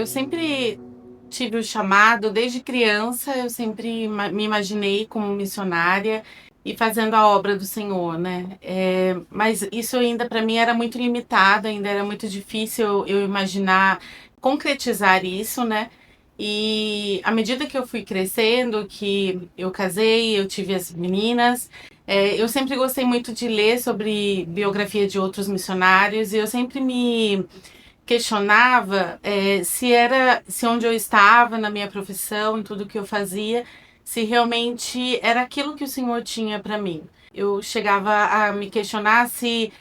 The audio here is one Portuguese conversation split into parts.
eu sempre tive o chamado, desde criança, eu sempre me imaginei como missionária e fazendo a obra do Senhor, né? Mas isso ainda para mim era muito limitado, ainda era muito difícil eu imaginar concretizar isso, né? E à medida que eu fui crescendo, que eu casei, eu tive as meninas, eu sempre gostei muito de ler sobre biografia de outros missionários e eu sempre me questionava se onde eu estava, na minha profissão, em tudo que eu fazia, se realmente era aquilo que o Senhor tinha para mim. Eu chegava a me questionar se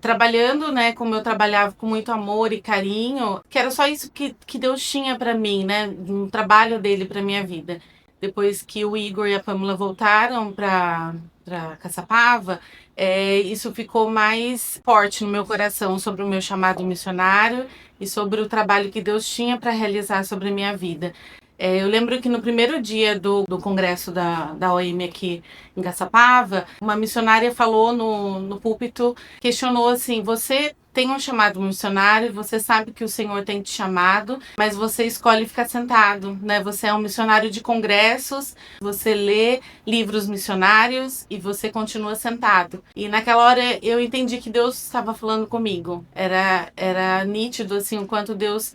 trabalhando, né, como eu trabalhava com muito amor e carinho, que era só isso que Deus tinha para mim, né, um trabalho dele para minha vida. Depois que o Igor e a Pamela voltaram para Caçapava, isso ficou mais forte no meu coração sobre o meu chamado missionário e sobre o trabalho que Deus tinha para realizar sobre a minha vida. Eu lembro que no primeiro dia do congresso da OIM aqui em Caçapava, uma missionária falou no púlpito, questionou assim: você tem um chamado missionário, você sabe que o Senhor tem te chamado, mas você escolhe ficar sentado, né? Você é um missionário de congressos, você lê livros missionários e você continua sentado. E naquela hora eu entendi que Deus estava falando comigo. Era nítido assim o quanto Deus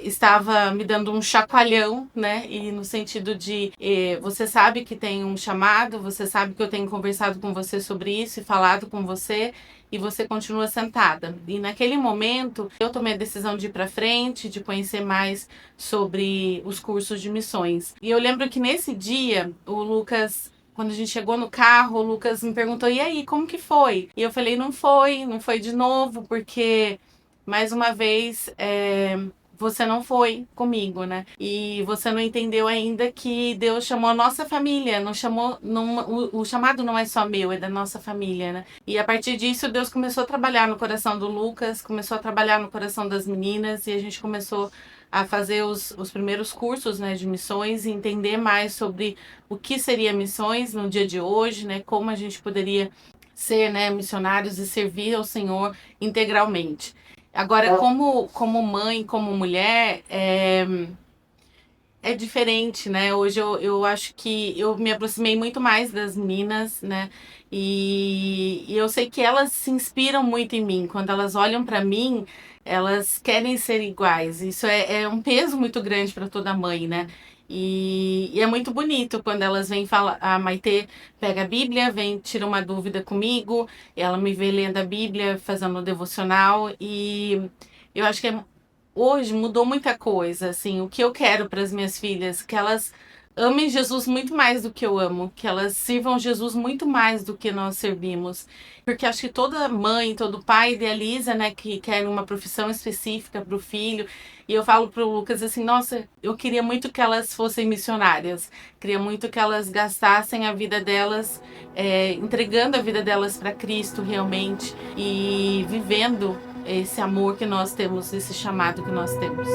estava me dando um chacoalhão, né? E no sentido de você sabe que tem um chamado, você sabe que eu tenho conversado com você sobre isso e falado com você e você continua sentada. E naquele momento eu tomei a decisão de ir para frente, de conhecer mais sobre os cursos de missões. E eu lembro que nesse dia o Lucas, quando a gente chegou no carro, o Lucas me perguntou: e aí, como que foi? E eu falei: não foi de novo, porque mais uma vez você não foi comigo, né? E você não entendeu ainda que Deus chamou a nossa família, não chamou, não, o chamado não é só meu, é da nossa família, né? E a partir disso, Deus começou a trabalhar no coração do Lucas, começou a trabalhar no coração das meninas, e a gente começou a fazer os primeiros cursos, né, de missões e entender mais sobre o que seria missões no dia de hoje, né? Como a gente poderia ser, né, missionários e servir ao Senhor integralmente. Agora, como mãe, como mulher, é diferente, né? Hoje eu acho que eu me aproximei muito mais das meninas, né? E eu sei que elas se inspiram muito em mim. Quando elas olham para mim, elas querem ser iguais. Isso é um peso muito grande para toda mãe, né? E é muito bonito quando elas vêm falar. A Maitê pega a Bíblia, vem, tira uma dúvida comigo, ela me vê lendo a Bíblia, fazendo o devocional, e eu acho que hoje mudou muita coisa, assim, o que eu quero para as minhas filhas, que elas amem Jesus muito mais do que eu amo, que elas sirvam Jesus muito mais do que nós servimos, porque acho que toda mãe, todo pai idealiza, né, que quer uma profissão específica para o filho, e eu falo pro Lucas assim: nossa, eu queria muito que elas fossem missionárias, queria muito que elas gastassem a vida delas, entregando a vida delas para Cristo realmente e vivendo esse amor que nós temos, esse chamado que nós temos.